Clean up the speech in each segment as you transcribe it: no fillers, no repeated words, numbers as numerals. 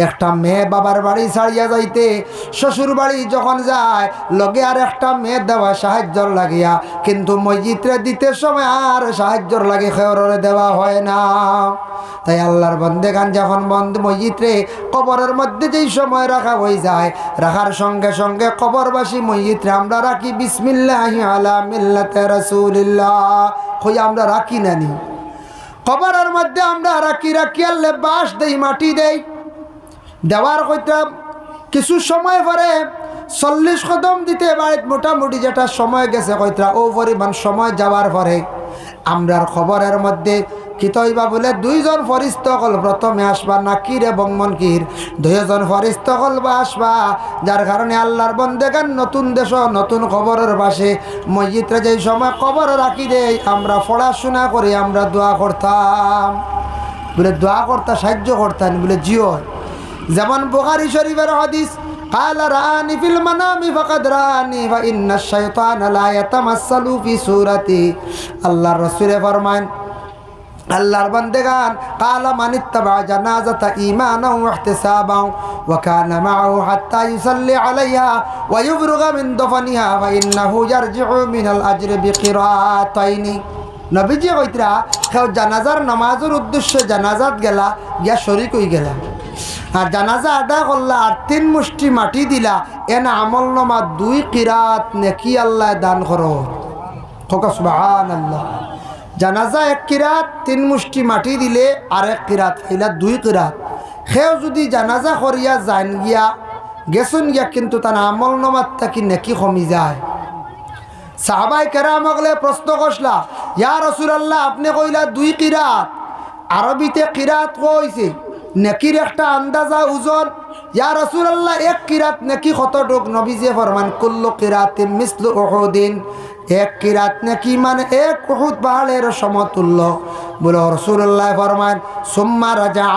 একটা মেয়ে বাবার বাড়ি ছাড়িয়া যাইতে শ্বশুর বাড়ি যখন যায় লগে আর একটা মেয়ে দেওয়া সাহায্যর লাগিয়া, কিন্তু মসজিদে দিতে সময় আর সাহায্যর লাগে খেয়রে দেওয়া হয় না। তাই আল্লাহর বন্দেগান যখন মসজিদে কবরের মধ্যে যেই সময় রাখা হয়ে যায়, রাখার সঙ্গে সঙ্গে কবরবাসী মসজিদে আমরা রাখি বিসমিল্লাহি আলা মিল্লাতে রাসূলিল্লাহ কই আমরা রাখি নানি। কবরের মধ্যে আমরা রাখি আল্লাহ বাঁশ দেই, মাটি দেই, দেওয়ার কইটা কিছু সময় পরে 40 কদম দিতে বাড়িত মোটামুটি যেটা সময় গেছে কইটা ও পরিমাণ সময় যাওয়ার পরে আমরার খবরের মধ্যে কিতইবা বলে 2 জন ফরিস্তা কল প্রথমে আসবা, নাকির এবং মনকির 2 জন ফরিস্তা কল বা আসবা। যার কারণে আল্লাহর বন্দেগান নতুন দেশ নতুন খবরের পাশে মসজিদে যেই সময় কবর রাখি দেই আমরা পড়াশোনা করে আমরা দোয়া করতাম। বলে দোয়া করতা সাহায্য করতাম বলে জিও, যেমন বুখারী শরীফের হাদিস قال رآني في المنام فقد رآني فإن الشيطان لا يتمثل في صورتي। আল্লাহর রাসূল ফরমান আল্লাহর বান্দেগান قال من اتبع جنازة إيمانا واحتسابا وكان معه حتى يصلي عليها ويفرغ من دفنها فإنه يرجع من الأجر بقراءتين। নবীজি কইতরা কেউ জানাজার নামাজের উদ্দেশ্যে জানাজাত গেলা গিয়া শরীক হয়ে গেলা, আর জানাজা আদা করলা আর 3 মুষ্টি মাটি দিলা, এনা আমল নামা 2 কিরাত নেকি আল্লাহ দান করো। সুবহানাল্লাহ। জানাজা 1 কিরাত, 3 মুষ্টি মাটি দিলে আর 1 কিরাত, এলা 2 কিরাত। সেও যদি জানাজা করিয়া যান গিয়া গেছুন গিয়া কিন্তু তার আমল নামাত থাকি নেকি কমি যায়। সাহাবায়ে কেরাম আগলে প্রশ্ন করলা, ইয়া রাসূলুল্লাহ আপনি কইলা 2 কিরাত, আরবিতে কিরাত কইছে, নেকির একটা আন্দাজা ওজন, ইয়া রাসূলুল্লাহ 1 কিরাত নেকি কতটুক? নবীজি ফরমান কুল্লু কিরাতিন মিসলু উহুদিন, 1 কিরাত নেকি মানে 1 উহুদ পাহাড়ের সমতুল্য। বলে রাসূলুল্লাহ ফরমান সুম্মা রাজা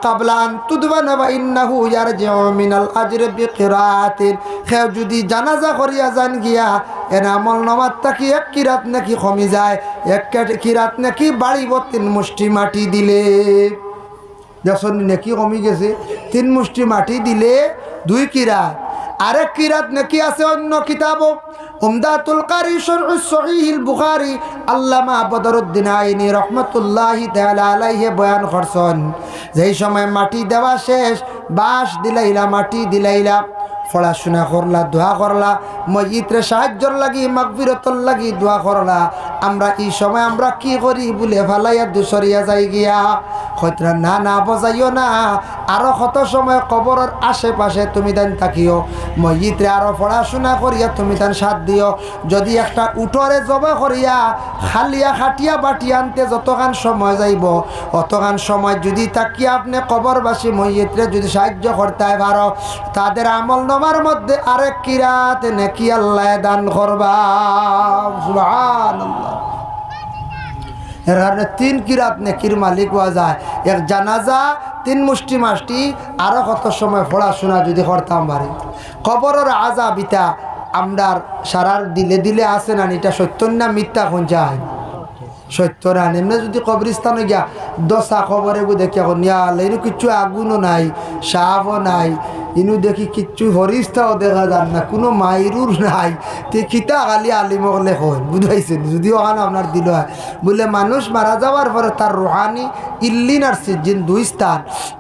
ক্বাবলা আন তুদবানা ওয়া ইন্নাহু ইয়ারজিউ মিনাল আজরি বিকিরাতিন। কেউ যদি জানাজা করিয়া যান গিয়া এর আমল নামাত থাকি 1 কিরাত নাকি কমি যায়, 1 কিরাত নাকি বাড়িব 3 মুষ্টি মাটি দিলে। যখন নাকি কমি গেছে, 3 মুষ্টি মাটি দিলে 2 কিরাত। আরেক কিরাত নাকি আছে অন্য কিতাব উমদাতুল কারি শরহুস সহিহুল বুখারী আল্লামা বদরুদ্দিন আইনি রহমাতুল্লাহি তাআলা আলাইহি বয়ান করছেন, যেই সময় মাটি দেওয়া শেষ, বাঁশ দিলাইলা, মাটি দিলাইলা, পড়াশোনা করলা, দোয়া করলা, মসজিদে সাহায্যর লাগি মাগফিরাতর লাগি দোয়া করলা, আমরা এই সময় আমরা কি করি বলে ফালাইয়া দুসরিয়া যাই গিয়া কইতরা না না বজাইও না, আরো কত সময় কবরের আশেপাশে তুমি দান থাকিও, মসজিদে আরো পড়াশোনা করিয়া তুমি দান সাথ দিও। যদি একটা উঠরে জবা করিয়া খালিয়া খাটিয়া বাটি আনতে যতখান সময় যাইব, অতখান সময় যদি তাকিয়া আপনি কবরবাসী মসজিদে যদি সাহায্য করতে পারো, তাদের আমল নামার মধ্যে আরেক কিরাত নেকি আল্লাহ দান করবা। সুবহানাল্লাহ। এর কারণে 3 কিরাত নেকির মালিক হওয়া যায়। 1 জানাজা 3 মুষ্টি মাটি, আরো কত সময় পড়াশোনা যদি করতাম পারি। কবরের আযাব ইটা আমরার সারার দিলে দিলে আছে না, এটা সত্য না মিথ্যা কোন যায়? সত্য না। এমনি যদি কবরস্থানে গিয়া 10 খবরে দেখিয়া নিয়ালে কিছু আগুনও নাই, সাপও নাই, ইনু দেখি কিচ্ছু হরিস্তাও দেখা যান না, কোনো মাইরুর নাই, তে খিতা খালি আলিমকলে হয় বুঝাইছেন। যদিও ওখানে আপনার দিল হয় বলে মানুষ মারা যাওয়ার পরে তার রুহানি ইল্লিন আর সিজ্জিন 2 স্থান,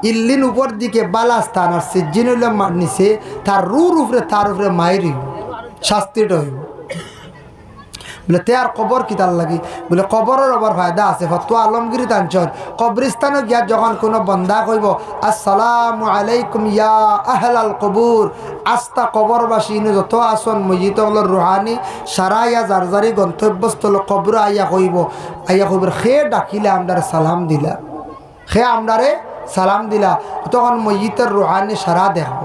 ইল্লিন উপর দিকে বালা স্থান আর সিজ্জিন হইলে নিচে, তার রুর উপরে তার উপরে মাইরি শাস্তিটা হইব। বলে তে আর কবর কিতার লাগি? বলে কবরের আবার ফায়দা আছে। ফতোয়া আলমগীর তাঞ্চল কবরস্থানে গিয়া যখন কোনো বন্দা কইব আসসালামু আলাইকুম ইয়া আহলাল কবুর, আস্তা কবরবাসী যত আসন মসজিদগুলোর রুহানি সারাইয়া যার যারি গন্তব্যস্থল কবর আইয়া কইব সে ডাকিলে আমরারে সালাম দিলা, সে আমরারে সালাম দিলা, তখন মসজিদের রুহানি সারা দেখব।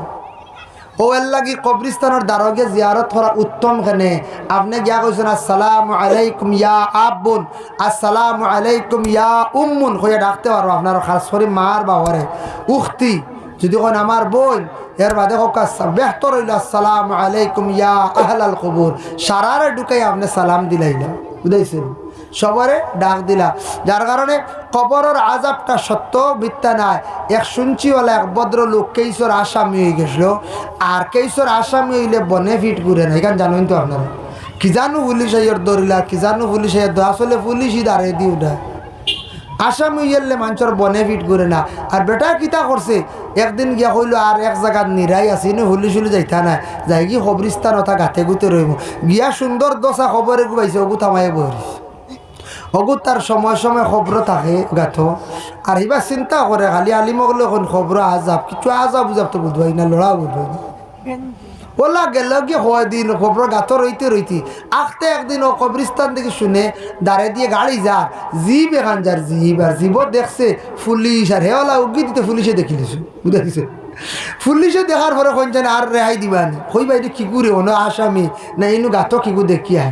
ও লাগি কবরস্থানের দ্বারকে জিয়ারত করা উত্তম। খানে আপনি গিয়া কইছেন আসসালামু আলাইকুম ইয়া আব্বুন, আসসালামু আলাইকুম ইয়া উম্মুন কইয়া ডাকতে পারবো। আপনার খাস করে মার বাবারে উখতি যদি কোন আমার বোন, এর বাদে হোক বেহতর হইল আসসালামু আলাইকুম ইয়া আহলাল কবুর, সারারে ঢুকাই আপনি সালাম দিলাইলা বুঝাইছেন। সবরে ডাক দিলা। যার কারণে কবরের আযাবটা সত্য মিথ্যা নাই। এক শুনছি বলে এক ভদ্রলোক কেইসর আসামি হয়ে গেছিল, আর কেইসর আসামি হইলে বনে ফিট করে না, এখানে জানেন তো আপনারা। কি জানো পুলিশ আইয়র দরিলা, কি জানো পুলিশ আইয়র আসলে পুলিশই দাঁড়িয়ে দিয়ে উঠা আসামি হইলে মানুষের বনে ফিট করে না। আর বেটা কিতা করছে, একদিন গিয়া হইল আর এক জায়গার নিরাই আছে ইনি হুলি শুলি যাইতা না, যাই কি খবরিস্তান ওটা গাতে গুতে রইব গিয়া সুন্দর দশা খবরে গুবাইছে, অগু থামাই বহিস অগু তার সময় সময় খবর থাকে গাথ। আর এবার চিন্তা করে খালি আলিমগলে এখন খবর আজাব কিছু আজাব বুঝাব তো বুঝবাই না, লড়া বুঝবাই না। ওলা গেল গিয়ে হয় দিন খবর গাথ রইতে রইতি আখতে একদিন ও কবরিস্তান থেকে শুনে দাঁড়ে দিয়ে গাড়ি যার জীব এখান যার জীব, আর জীব দেখছে পুলিশ, আর হেওয়ালা উগি দিতে পুলিশে দেখিলিছো বুঝা দিছে। পুলিশে দেখার পরে কোন জানে আর রেহাই দিবানি, কই বাইরে কি করে অন আসামি না ইনু গাথ কিগু দেখিয়া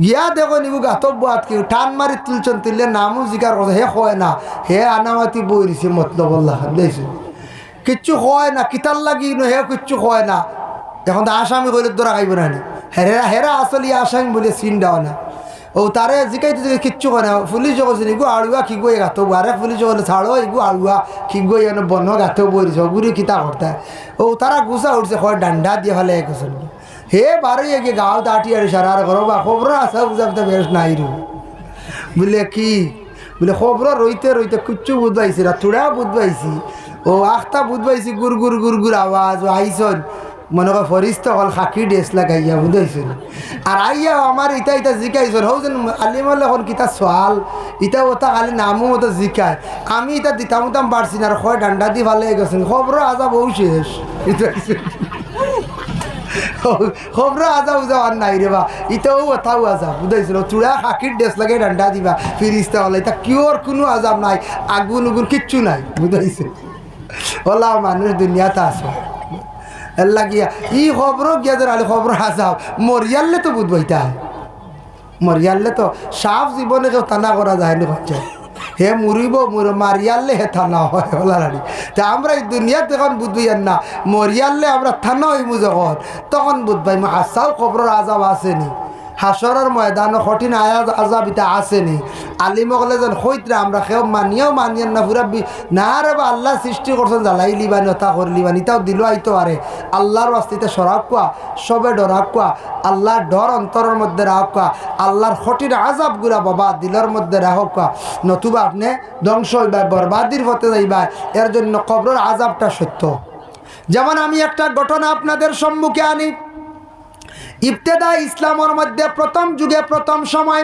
গিয়া দেখো নিবু গাথব বাদ কেউ টান মারি তুলছেন, তুললে নামও জিকার কথা হে হয় না, হে আনামাতি বই দিছে মতলব আল্লাহ দেখছো কিচ্ছু হয় না, কিতার লাগি হে কিচ্ছু হয় না। এখন তো আসামি কইলে তোরা খাইব না, হেরা হেরা আসলে আসামি বলে চিন দেওয়া না। ও তারে জিকাইতে কিচ্ছু করে না। পুলিশ কৈছে ইগু আড়ুয়া কি গই গাথ, আরে পুলিশ বলে ছাড়ো ইগু আড়ুয়া কি গই এনে বন গাথ বই দিছে গুড়ি কিতা করতে। ও তারা গুছা উঠছে হয় ডান্ডা দিয়ে ফেলে একজন হে বারোই গিয়ে গাঁও দাঁটি আর সারার ঘর বা খবর আসা বুঝাতে বেশ নাই রু বলে কি বলে খবর রইতে রইতে কিচ্ছু বুঝবাইছি না, থোড়া বুঝবাইছি ও আখটা বুঝবাইছি গুর গুর গুর গুর আওয়াজ ও আইসন মনে কর ফরিস্ত হল খাকি ড্রেস লাগাইয়া বুঝাইছেন। আর আইয়া আমার ইটা ইটা জিকাইছেন হও যেন আলিমাল এখন কিতা সোয়াল ইটা ওটা খালি নামও মতো জিকায়, আমি ইটা দিতাম উতাম পারছি না, আর হয় ডান্ডা দিয়ে ভালো গেছেন খবর আজা বহু শেষ খবর আজা উজা আর নাই রে বা ইটাও ওথাও আজাব বুঝাইছিল। চূড়া খাকির ড্রেস লাগে ডান্ডা দিবা ফিরিস্তা হলে এটা কিওর কোনো আজাব নাই, আগুন উগুন কিচ্ছু নাই বুঝাইছে। ওলা মানুষ দুনিয়াতে আসো এর লাগিয়া ই খবর গিয়া যে আলে খবর আজাব মরিয়ালে তো বুঝবাইতা মরিয়ালে তো সাফ জীবনে কেউ টানা করা যায় না বাচ্চা হে মুরিব মারিয়ালে হে থানা হয় ওলা রানি। তা আমরা এই দুনিয়াতে যখন বুঝবই না, মরিয়ালে আমরা থানা হইব যখন তখন বুঝবাই আসাও খবরের আজাব আসেনি, হাসরের ময়দানে কঠিন আজাব এটা আসেনি। আলিমগলে যেন হইতরা আমরা কেউ মানিয়েও মানিয়েন না পুরা না রে বা আল্লাহ সৃষ্টি করছেন জ্বালাই লিবানি ওটা করে লিবানি তাও দিল আইতো আরে আল্লাহর অস্তিত্বে সরাব কোয়া সবে ডরাব কোয়া আল্লাহর ডর অন্তরের মধ্যে রাখ কোয়া আল্লাহর কঠিন আজাব গুলা বাবা দিলের মধ্যে রাখক কোয়া, নতুবা আপনি ধ্বংস হইবা বরবাদির হতে যাইবা। এর জন্য কবরের আজাবটা সত্য। যেমন আমি একটা ঘটনা আপনাদের সম্মুখে আনি। ইবতেদা ইসলামের মধ্যে প্রথম যুগে প্রথম সময়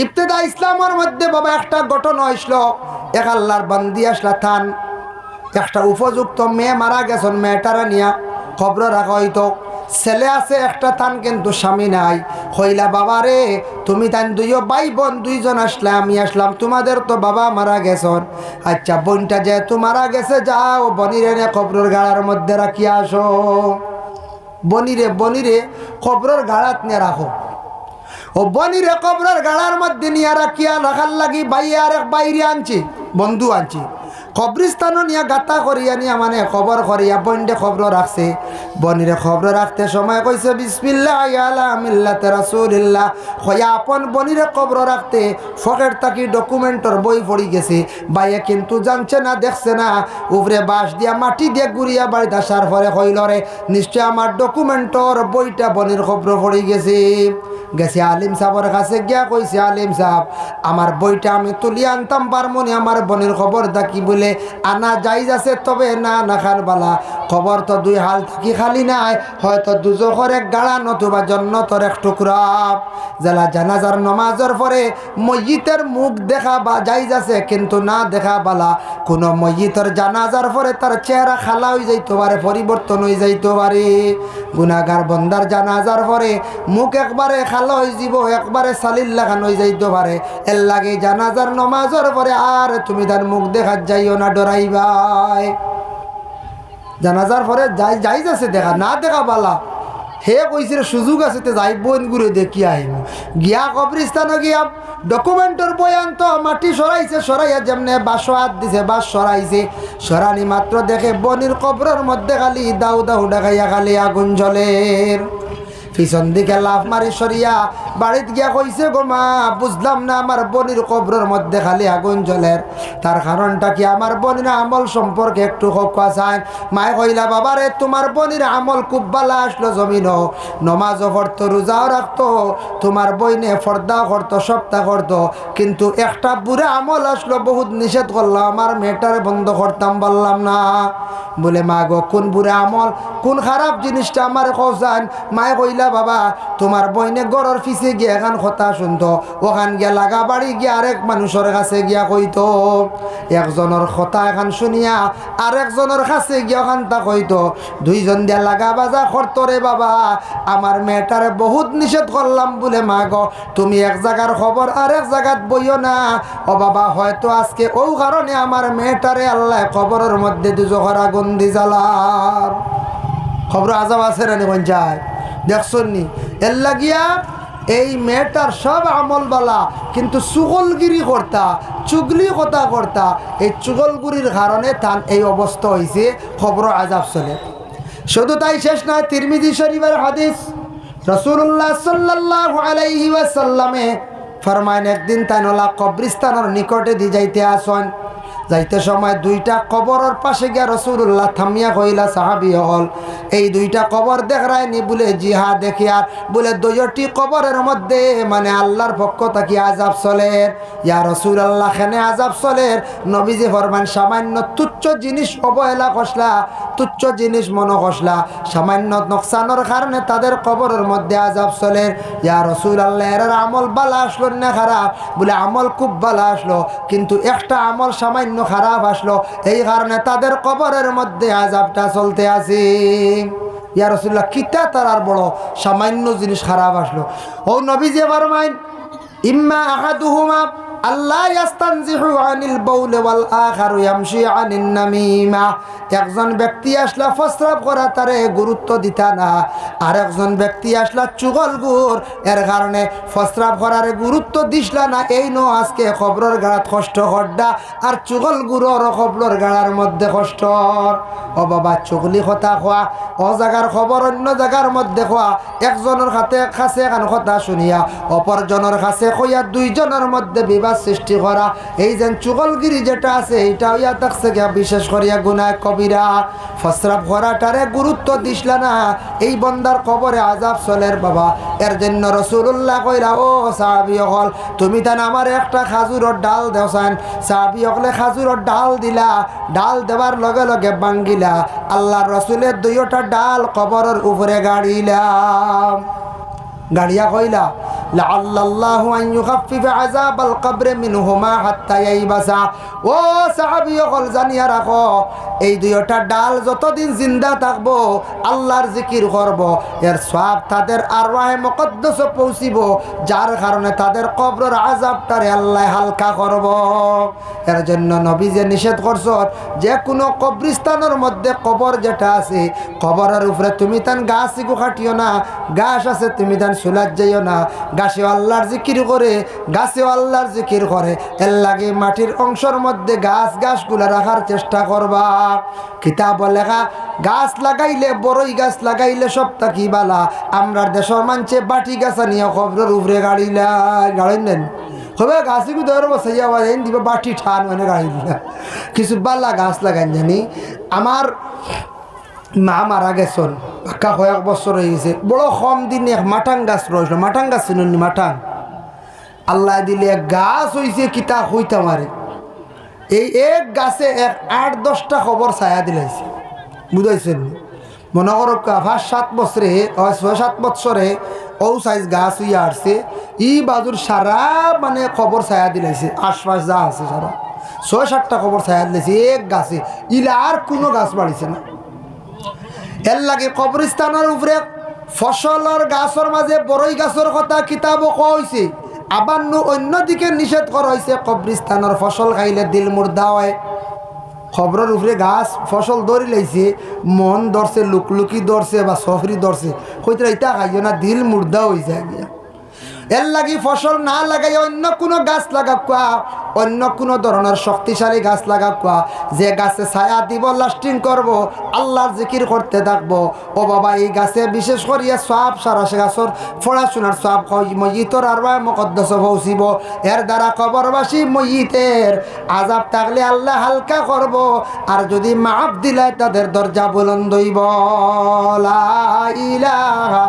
ইবতেদা ইসলামের মধ্যে বাবা একটা ঘটনা হইছিল। এক আল্লাহর বান্দি আসলা থান একটা উপযুক্ত মেয়ে মারা গেছেন, মেয়েটারা নিয়া খবর রাখা হইতো। ছেলে আছে একটা থান কিন্তু স্বামী নাই। হইলা বাবা রে তুমি তান দুইও ভাই বোন দুইজন আসলে আমি আসলাম, তোমাদের তো বাবা মারা গেছেন। আচ্ছা বোনটা যেহেতু মারা গেছে যাও বনির এনে খবরের গাড়ার মধ্যে রাখিয়া আসো। বনিরে কবরের গাড়াত নিয়ে রাখো। ও বনিরে কবরের গাড়ার মধ্যে নিয়ে রাখিয়া রাখার লাগি বাইরে আর এক বাইরে আনছি বন্ধু আনছি কবরিস্তানও নিয়ে গাতা করিয়া নিয়া মানে খবর করিয়া বন্ডে খবর রাখছে। বনিরে খবর রাখতে সময় কইছে বিসমিল্লাহ আলা মিল্লাতে রাসূলিল্লাহ হইয়া আপন বনিরে খবর রাখতে ফকেট তাকি ডকুমেন্টর বই পড়ি গেছে। বাইয়ে কিন্তু জানছে না দেখছে না, উপরে বাঁশ দিয়া মাটি দিয়ে গুড়িয়া বাড়িতে আসার পরে হইল রে নিশ্চয় আমার ডকুমেন্টর বইটা বনির খবর পড়ি গেছে। গেছে আলিম সাহেবের কাছে গিয়া কইছে আলিম সাহেব আমার বইটা আমি তুলি আনতাম পারমনি, আমার বনির খবর থাকি বলে আনা যাইজ আছে, তবে না না খান বালা খবর তো দুই হাল থাকি খালি নাই, হয়তো দুজখর এক গাড়া নতুবা জন্নতর এক টুকরা। জেলা জানাজার নমাজের পরে মসজিদের মুখ দেখা বা যাইজ আছে, কিন্তু না দেখা বালা কোন মসজিদের জানাজার পরে তার চেহারা খালা হয়ে যাইতে পারে, পরিবর্তন হয়ে যাইতে পারে। গুনাহগার বন্দার জানাজার পরে মুখ একবারে খালা হয়ে যাব, একবারে সালিল লাগানো হয়ে যাইতে পারে। এর লাগে জানাজার নমাজের পরে আর তুমি তার মুখ দেখা যাইও না, ডরাইবাই। জানাজার পরে যাই যাচ্ছে দেখা না দেখা বালা হে কইছিল সুযোগ আছে তো যাই বোন ঘুরে দেখি আহিম। গিয়া কবরিস্তানে গিয়া ডকুমেন্টর বই আনতো, মাটি সরাইছে, সরাইয়া যেমনে বাঁশ হাত দিছে বাঁশ সরাইছে, সরানি মাত্র দেখে বনির কবরের মধ্যে খালি দাউ দাউ দেখাইয়া খালি আগুন জ্বলের। পিছন দিকে লাফ মারি সরিয়া বাড়িতে গিয়া কইছে গো মা, বুঝলাম না আমার বোনের কবরের মধ্যে খালি আগুন জ্বলের, তার কারণটা কি? আমার বোনের আমল সম্পর্কে একটু কোয়া চায়। মায় কইলা বাবারে, তোমার বোনের আমল খুব ভালো আসলো, জমিন নমাজও পড়তো, রোজাও রাখতো, তোমার বইনে ফর্দাও করতো, সপ্তাহ করতো, কিন্তু একটা বুড়া আমল আসলো, বহুত নিষেধ করলাম, আমার মেয়েটারে বন্ধ করতাম, বললাম না। বলে মা গো, কোন বুড়া আমল, কোন খারাপ জিনিসটা আমার কৌসান? মায় কইলা বাবা, তোমার বইনে গড়ের পিছে গিয়ে এখন কথা শুনতো, ওখান গিয়া লাগা বাড়ি গিয়া আরেক মানুষের কাছে গিয়া কইতো, একজনের কথা এখন শুনিয়া আরেকজনের কাছে গিয়া ওখান তা কইতো, দুইজন দিয়া লাগা বাজা করতো রে বাবা, আমার মেয়েটারে বহুত নিষেধ করলাম। বলে মা গো, তুমি এক জায়গার খবর আরেক জায়গাত বইও না। ও বাবা, হয়তো আজকে ও কারণে আমার মেয়েটারে আল্লাহ কবরের মধ্যে দুজোখর আগুন দি জ্বালার। খবর আজাব আছে রানি পঞ্চায়েত দেখছন নি? এর লাগিয়া এই মেয়েটার সব আমল বালা, কিন্তু চুগলগিরি কর্তা, চুগলি কথা কর্তা, এই চুগলগুরির কারণে তার এই অবস্থা হয়েছে, খবর আজাব চলে। শুধু তাই শেষ নয়, তিরমিজি শরীফের হাদিস, রাসূলুল্লাহ সাল্লাল্লাহু আলাইহি ওয়াসাল্লামে ফরমায়েন, একদিন তাই নলা কবরস্থানের নিকটে দি যাইতে আসেন, যাইতে সময় দুইটা কবরের পাশে গিয়া রাসূলুল্লাহ থামিয়া কইলা, সাহাবী হল, এই দুইটা কবর দেখায়নি? বলে জি হ্যাঁ দেখি। আর বলে দুইটি কবরের মধ্যে মানে আল্লাহর পক্ষ থেকে আযাব চলে। ইয়া রাসূলুল্লাহ, খানে আযাব চলে? নবীজি ফরমান, সামান্য তুচ্ছ জিনিস অবহেলা করলা, তুচ্ছ জিনিস মনে করলা, সামান্য নোকসানের কারণে তাদের কবরের মধ্যে আযাব চলে। ইয়া রাসূলুল্লাহ, এর আমল ভালো আসলো না খারাপ? বলে আমল খুব ভালো আসলো, কিন্তু একটা আমল সামান্য খারাপ আসলো, এই কারণে তাদের কবরের মধ্যে আযাবটা চলতে আছে। ইয়া রাসূলুল্লাহ, কিতা তার বড় সামান্য জিনিস খারাপ আসলো? ও নবীজি ফরমাইন, ইম্মা আহাদুহুমা আল্লাহ ইয়াস্তানজিহু আনিল বাউল ওয়াল আখারু ইয়ামশি আনিন নামিমা। একজন ব্যক্তি আসলা প্রস্রাব করা, তারে গুরুত্ব দিতা না, আর একজন ব্যক্তি আসলা চুগলগুর, এর কারণে প্রস্রাব করারে গুরুত্ব দিসলা না। এই নো আজকে খবরের গাড়াত কষ্ট হড্ডা, আর চুগলগুরর খবরের গাড়ার মধ্যে কষ্ট। ও বাবা, চুগলি কথা খোয়া, ও জায়গার খবর অন্য জায়গার মধ্যে খোয়া, একজনের কাছে এখন কথা শুনিয়া অপরজনের কাছে কইয়া দুইজনের মধ্যে বিবাদ সৃষ্টি করা, এই যেন চুগলগিরি যেটা আছে, এইটা হইয়া থাকছে বিশেষ করিয়া গুনাহ কবিরা। প্রস্রাব করাটারে গুরুত্ব দিসলা না, এই বন্দার কবরে আযাব চলের বাবা। এর জন্য রাসূলুল্লাহ কইরা, ও সাহাবী হল, তুমি তান আমার একটা খাজুরের ডাল দেওসান। সাহাবী হলে খাজুরের ডাল দিলা, ডাল দেওয়ার লগে লগে ভাঙ্গিলা, আল্লাহর রাসূলের দুইটা ডাল কবরের উপরে গাড়িলাম, গাড়িয়া কইলা, লাআল্লাল্লাহু আন ইউখাফফিফা আযাবাল কবর মিনহুমা হাত্তা ইয়াইবাসা। ও সাহাবী হল, জানিয়া রাখো, এই দুইটা ডাল যতদিন জিন্দা থাকবো, আল্লাহর জিকির করব, এর সওয়াব তাদের আরওয়াহে মুকদ্দাসে পৌঁছিব, যার কারণে তাদের কবরের আযাবটারে আল্লাহ হালকা করব। এর জন্য নবী যে নিষেধ করছ, যে কোনো কবরস্থানের মধ্যে কবর যেটা আছে, কবরের উপরে তুমি তান গাছ খাটিও না, গাছ আছে তুমি তান সুলাত যাইও না, গাছে আল্লাহর জিকির করে, গাছে আল্লাহর জিকির করে, এর লাগে মাটির অংশের মধ্যে গাছগুলা রাখার চেষ্টা করবা। কিতাব লেখা, গাছ লাগাইলে, বড়ই গাছ লাগাইলে সব থাকি বালা। আমরা দেশের মানছে বাটি গাছ নিয়ে খবরের উপরে গাড়ি নেন, হবে গাছগুলো ধরো বসাইয়া দিবে, বাটি ঠান মানে গাড়ি দিলা, কিছু বালা গাছ লাগাই জানি। আমার মা মারা গেছেন, পাক্কা কয়েক বছর হয়ে গেছে, বড় কম দিনে এক মাঠাং গাছ রয়েছিল, মাঠাং গাছ চিনুন, মাঠাং আল্লাহ দিলে এক গাছ হয়েছে, কিতা হইতে মারে, এই এক গাছে এক 8-10টা খবর ছায়া দিলাইছে, বুঝাইছেন? মনে করো 5-7 বছরে 6-7 বছরে ও সাইজ গাছ হইয়া আসছে, ই বাজুর সারা মানে খবর ছায়া দিলাইছে, আশপাশ যা আছে সারা 6-7টা খবর ছায়া দিলাইছে এক গাছে, ইলা আর কোনো গাছ বাড়িছে না। এর লাগে কবরস্থানের উপরে ফসলের গাছের মাঝে বড়ই গাছের কথা কিতাবও কোয়া হয়েছে, আবার অন্যদিকে নিষেধ করা হয়েছে, কবরস্থানের ফসল খাইলে দিল মুর্দা হয়। খবরের উপরে গাছ ফসল ধরি লাইছে, মন ধরছে, লুকলুকি ধরছে বা সফরি ধরছে, হইতে ইটা খাইও না, দিল মুর্দা হয়ে যায়। এর লাগি ফসল না লাগাই অন্য কোনো গাছ লাগাকুয়া, অন্য কোনো ধরনের শক্তিশালী গাছ লাগাকুয়া, যে গাছে ছায়া দিব, লাস্টিং করব, আল্লাহর জিকির করতে থাকবো। ও বাবা, এই গাছে বিশেষ করিয়া সব সারা গাছর পড়াশোনার সব মইতর আর মুকদ্দাস পৌঁছিব। এর দ্বারা কবরবাসী মইতের আযাব থাকলে আল্লাহ হালকা করব, আর যদি মাফ দিলে তাদের দরজা বুলন্দ হইব। লা ইলাহা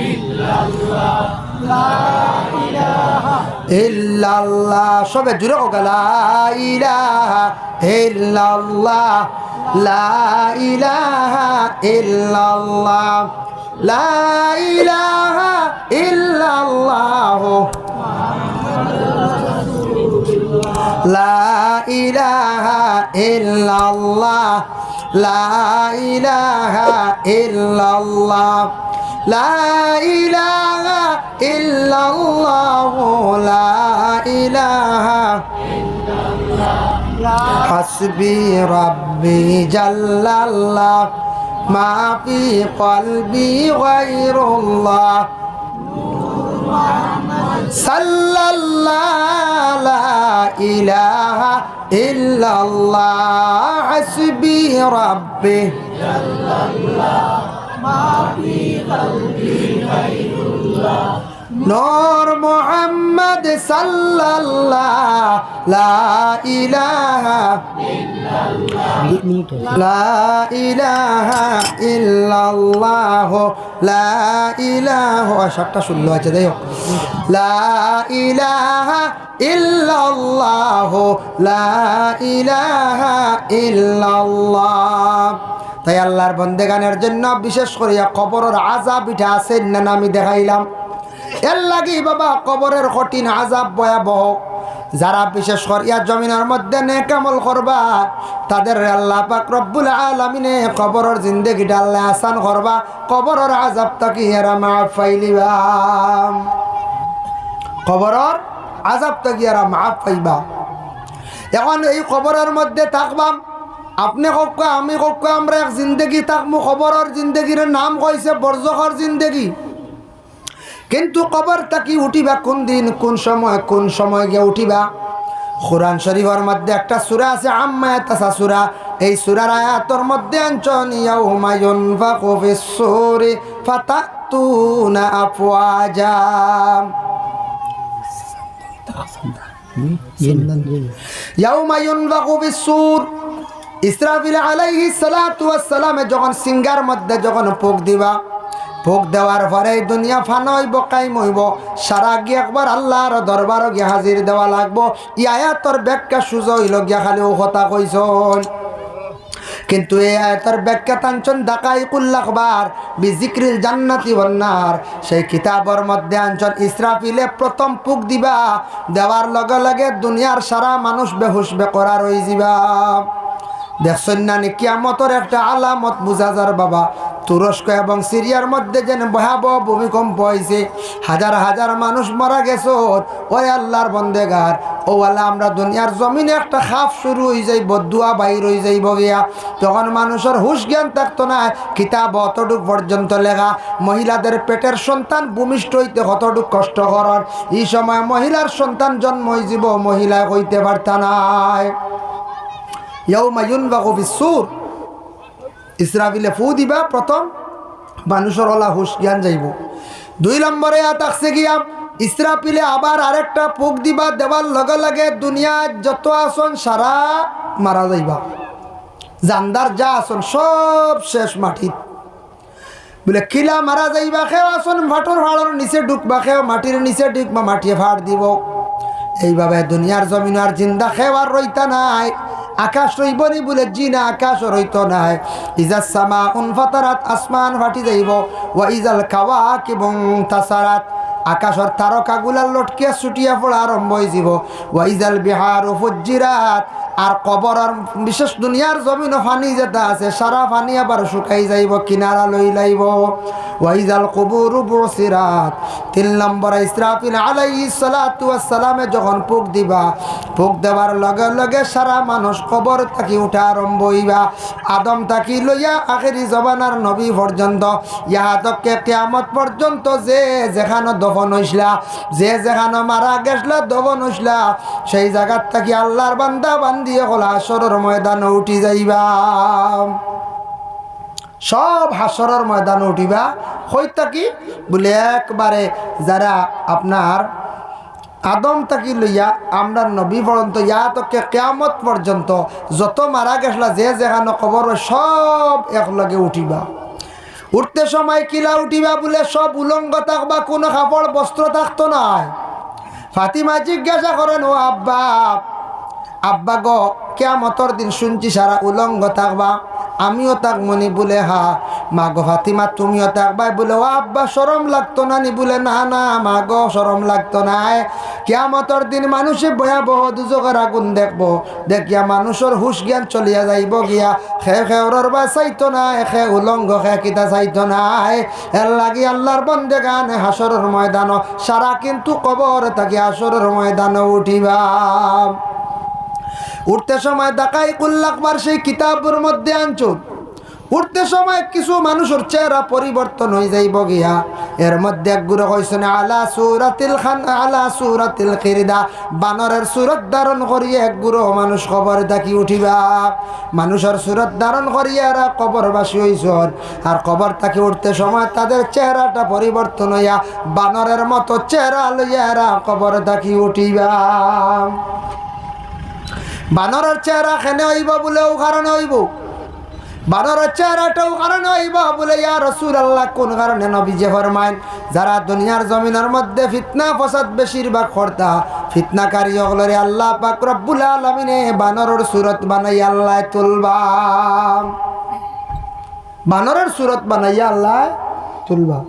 ইল্লাল্লাহ, লা ইলাহা ইল্লাল্লাহ। সবে জুড়ে হোক, লা ইলাহা ইল্লাল্লাহ, লা ইলাহা ইল্লাল্লাহ, লা ইলাহা ইল্লাল্লাহ, লা ইলাহা ইল্লাল্লাহ, লা ইলাহা ইল্লাল্লাহ, লা ইলাহা ইল্লাল্লাহ, লা ইলাহা হাসবি রাব্বি জাল্লাল্লাহ, মা ফি কলবি গায়রুল্লাহ, সাল্লাল্লাহু লা ইলাহা ইল্লাল্লাহ, হাসবি রাব্বি জাল্লাল্লাহ, মা ফি কলবি গায়রুল্লাহ, নূর মুহাম্মদ সাল্লাল্লাহু লা ইলাহা ইল্লাল্লাহ, লা ইলাহা ইল্লাল্লাহ, লা ইলাহা, সবটা শুনলো আছে দেই, লা ইলাহা ইল্লাল্লাহ, লা ইলাহা ইল্লাল্লাহ। তাই আল্লাহর বন্দেগানের জন্য বিশেষ করিয়া কবরের আযাব এটা আছে না, আমি দেখাইলাম। এর লাগি বাবা কবরের কঠিন আযাব ভয়াবহ। যারা বিশেষ করিয়া জমিনের মধ্যে নেক আমল করবা, তাদের আল্লাহ পাক রব্বুল আলামিনে কবরের জিন্দেগিটা আল্লাহ আসান করবা, কবরের আযাব তাকি এরা মাফ পাইলিবা, কবরের আযাব তাকি এরা মাফ পাইবা। এখন এই কবরের মধ্যে থাকবাম, আপনি কক, আমি কক, আমরা এক জিন্দেগি থাকবো। কবরের জিন্দেগির নাম কইছে বরজখর জিন্দেগি। কিন্তু কবর তাকি উঠিবা কোন দিন, কোন সময় গিয়ে উঠিবা। কুরআন শরীফের মধ্যে একটা সূরা আছে, আম্মা ইয়াতাসাসূরা। এই সূরার আয়াতের মধ্যে আনছন ইয়াউমা ইউনফাকু ফিস-সূরি ফাতাতুনা আফওয়াজা, ইয়াউমা ইউনফাকু ফিস-সূর। ইসরাফিল আলাইহিস সালাতু ওয়াস সালাম যখন সিঙ্গার মধ্যে যখন ফুঁক দিবা, ফুঁক দেওয়ার পরে দুনিয়া ফানা হইব, কায়েম হইব, সারা গিয়ে একবার আল্লাহর দরবারও গিয়ে হাজির দেওয়া লাগবো। ই আয়াতর ব্যাখ্যা সুজা হইল গিয়া খালি ও কথা কইছন, কিন্তু এই আয়াতের ব্যাখ্যা টানছন দাকাইকুল আখবার বিজিক্রিল জান্নাতি ওয়ান নার। সেই কিতাবের মধ্যে আনছন ইসরাফিলে প্রথম ফুঁক দিবা, দেওয়ার লগে লগে দুনিয়ার সারা মানুষ বেহুশ বেকরার হয়ে যাবা। দেখছেন না কিয়ামতের একটা আলামত বুঝা যার বাবা। তুরস্ক এবং সিরিয়ার মধ্যে যেন ভয়াবহ ভূমিকম্প হয়েছে, হাজার হাজার মানুষ মারা গেছে। ওই আল্লাহর বন্দেগার, ও আল্লাহ, আমরা দুনিয়ার জমিনে একটা খাপ শুরু হয়ে যাই, বদুয়া বাইর হয়ে যাইব গিয়া। তখন মানুষের হুশ জ্ঞান থাকতো না। কিতাব অতটুক পর্যন্ত লেখা, মহিলাদের পেটের সন্তান ভূমিষ্ঠ হইতে কতটুক কষ্ট করার। এই সময় মহিলার সন্তান জন্ম হয়ে যাব, মহিলা হইতে পারতা নাই। ইয়াউমা ইউনফাকু ফিস-সূর, ইসরাফিলে ফু দিবা, প্রথম মানুষের ওলা হুশ জ্ঞান যাইব। 2 নম্বরে আতাকছে গিয়া ইসরাফিলে আবার আরেকটা ফুক দিবা, দেওয়ার লগে লগে দুনিয়ার যত আসন সারা মারা যাইবা। জানদার যা আসন সব শেষ মাটিত। বলে কিলা মারা যাইবা, খেও আসন ভাটর ফাড়র নিচে ঢুকবা, খেও মাটির নিচে ঢুকবা, মাটিয়ে ফাড় দিব। এইভাবে দুনিয়ার জমিন আর জিন্দা খেও আর রইতা নাই। আকাশ রইবনি বলে জিনা আকাশ রইত নাই। ইজাস সামা উনফাতারাত, আসমান ফাটি যাইব। ওয়া ইজাল কাওয়াকিবু ইনতাসারাত, আকাশর তারকাগুলা লটকে ছুটিয়া পড়া আরম্ভ হয়ে যাব। ওয়া ইজাল বিহারু ফুজ্জিরাত, আর কবর আর বিশেষ দুনিয়ার জমিন পানি যেটা আছে সারা পানি আবার শুকাই যাইব কিনারা লই লাইব ওয়াইজাল কুবুরু বুসিরাত 3 নম্বর ইসরাফিল আলাইহিস সালাতু ওয়াস সালামে যখন ফুক দিবা ফুক দেওয়ার লগে লগে সারা মানুষ কবর থাকি উঠা আরম্ভ হইবা আদম থাকি লইয়া আখেরি জবানার নবী পর্যন্ত ইহাতকে কিয়ামত পর্যন্ত যে যেখানে দফন হইছলা যে যেখানে মারা গেছলা দফন হইছলা সেই জায়গার থাকি আল্লাহর বান্দা বান্দি হল হাসরের ময়দানে উঠি যাইবা সব হাসরের ময়দানে উঠিবা হইতা কি বলে একবারে যারা আপনার আদম তাকি লইয়া আমরা নবী পর্যন্ত ইয়াতকে কিয়ামত পর্যন্ত যত মারা গেছলা যে যেখানে কবর সব একলগে উঠিবা উঠতে সময় কিলা উঠিবা বলে সব উলঙ্গ থাকবা কোনো কাপড় বস্ত্র থাকতো নাই ফাতিমা জিজ্ঞাসা করেন ও আব্বা আব্বা গো কিয়ামতর দিন শুনছি সারা উলঙ্গ থাকবা আমিও তাক মনি বলে হা মা গো ফাতিমা তুমিও থাকবাই বলে ও আব্বা শরম লাগতো না নি বলে না না মা গো শরম লাগতো না কিয়ামতর দিন মানুষে ভয়াবহ দুজকের আগুন দেখবো দেখিয়া মানুষের হুশ জ্ঞান চলিয়া যাইব গিয়া খেওর বা চাইতো না খে উলঙ্গ খে কিতা চাইতো না এর লাগি আল্লাহর বন্দে গান হাসরের ময়দান সারা কিন্তু কবর থাকি হাসরের ময়দান উঠিবা উঠতে সময় দেখাই কুল্লাকবার সেই কিতাবের মধ্যে আনছুন উঠতে সময় কিছু মানুষের চেহারা পরিবর্তন হয়ে যাইব গিয়া এর মধ্যে এক গুরু কইছেন আলা সূরাতিল কিরদা বানরের সুরত ধারণ করিয়ে এক গুরু মানুষ কবর থাকি উঠিবা মানুষের সুরত ধারণ করিয়া এরা কবরবাসী হইছন আর কবর থাকি উঠতে সময় তাদের চেহারাটা পরিবর্তন হইয়া বানরের মতো চেহারা লইয়া এরা কবর থাকি উঠিবা বানরের চেহারা খেনে হইব বলেও কারণে হইব বানরের চেহারাটাও কারণে হইব বলে ইয়া রাসূলুল্লাহ কোন কারণে নবীজি ফরমাইন যারা দুনিয়ার জমিনের মধ্যে ফিতনা ফসাদ বেশিরভাগ করতা ফিতনাকারী হলরে আল্লাহ পাক রব্বুল আলামিনে বানরের সুরত বানাইয়া আল্লাহ তুলবা বানরের সুরত বানাইয়া আল্লাহ তুলবা